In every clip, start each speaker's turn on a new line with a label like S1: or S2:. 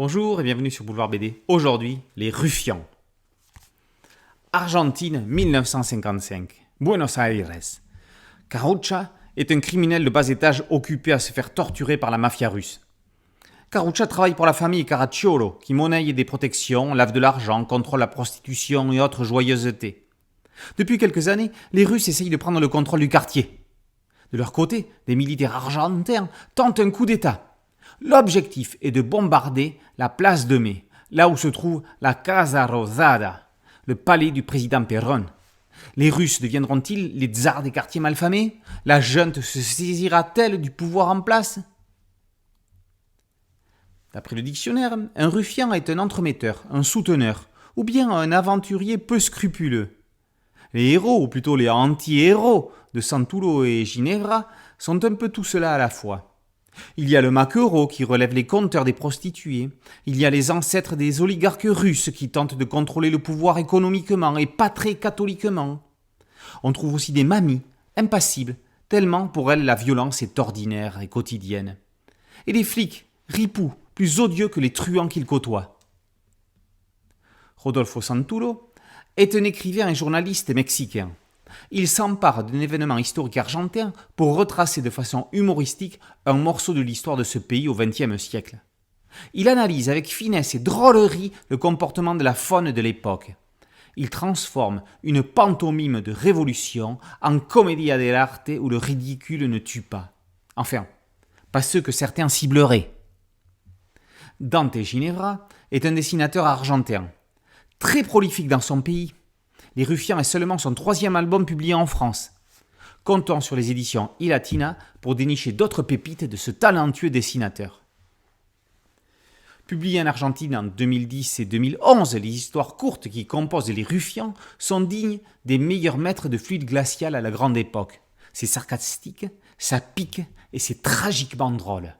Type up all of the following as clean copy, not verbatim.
S1: Bonjour et bienvenue sur Boulevard BD. Aujourd'hui, les ruffians. Argentine, 1955. Buenos Aires. Carucha est un criminel de bas étage occupé à se faire torturer par la mafia russe. Carucha travaille pour la famille Caracciolo, qui monnaie des protections, lave de l'argent, contrôle la prostitution et autres joyeusetés. Depuis quelques années, les Russes essayent de prendre le contrôle du quartier. De leur côté, des militaires argentins tentent un coup d'État. L'objectif est de bombarder la place de Mai, là où se trouve la Casa Rosada, le palais du président Perón. Les Russes deviendront-ils les tsars des quartiers malfamés? La junte se saisira-t-elle du pouvoir en place? D'après le dictionnaire, un ruffian est un entremetteur, un souteneur, ou bien un aventurier peu scrupuleux. Les héros, ou plutôt les anti-héros de Santullo et Ginevra, sont un peu tout cela à la fois. Il y a le maquereau qui relève les compteurs des prostituées. Il y a les ancêtres des oligarques russes qui tentent de contrôler le pouvoir économiquement et pas très catholiquement. On trouve aussi des mamies, impassibles, tellement pour elles la violence est ordinaire et quotidienne. Et des flics, ripoux, plus odieux que les truands qu'ils côtoient. Rodolfo Santullo est un écrivain et journaliste mexicain. Il s'empare d'un événement historique argentin pour retracer de façon humoristique un morceau de l'histoire de ce pays au XXe siècle. Il analyse avec finesse et drôlerie le comportement de la faune de l'époque. Il transforme une pantomime de révolution en commedia dell'arte où le ridicule ne tue pas. Enfin, pas ceux que certains cibleraient. Dante Ginevra est un dessinateur argentin, très prolifique dans son pays. Les Ruffians est seulement son 3e album publié en France. Comptons sur les éditions iLatina pour dénicher d'autres pépites de ce talentueux dessinateur. Publié en Argentine en 2010 et 2011, les histoires courtes qui composent les Ruffians sont dignes des meilleurs maîtres de fluide glacial à la grande époque. C'est sarcastique, ça pique et c'est tragiquement drôle.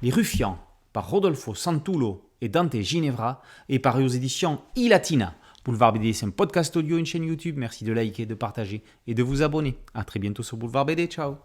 S1: Les Ruffians, par Rodolfo Santullo et Dante Ginevra, est paru aux éditions iLatina. Boulevard BD, c'est un podcast audio, une chaîne YouTube. Merci de liker, de partager et de vous abonner. A très bientôt sur Boulevard BD. Ciao.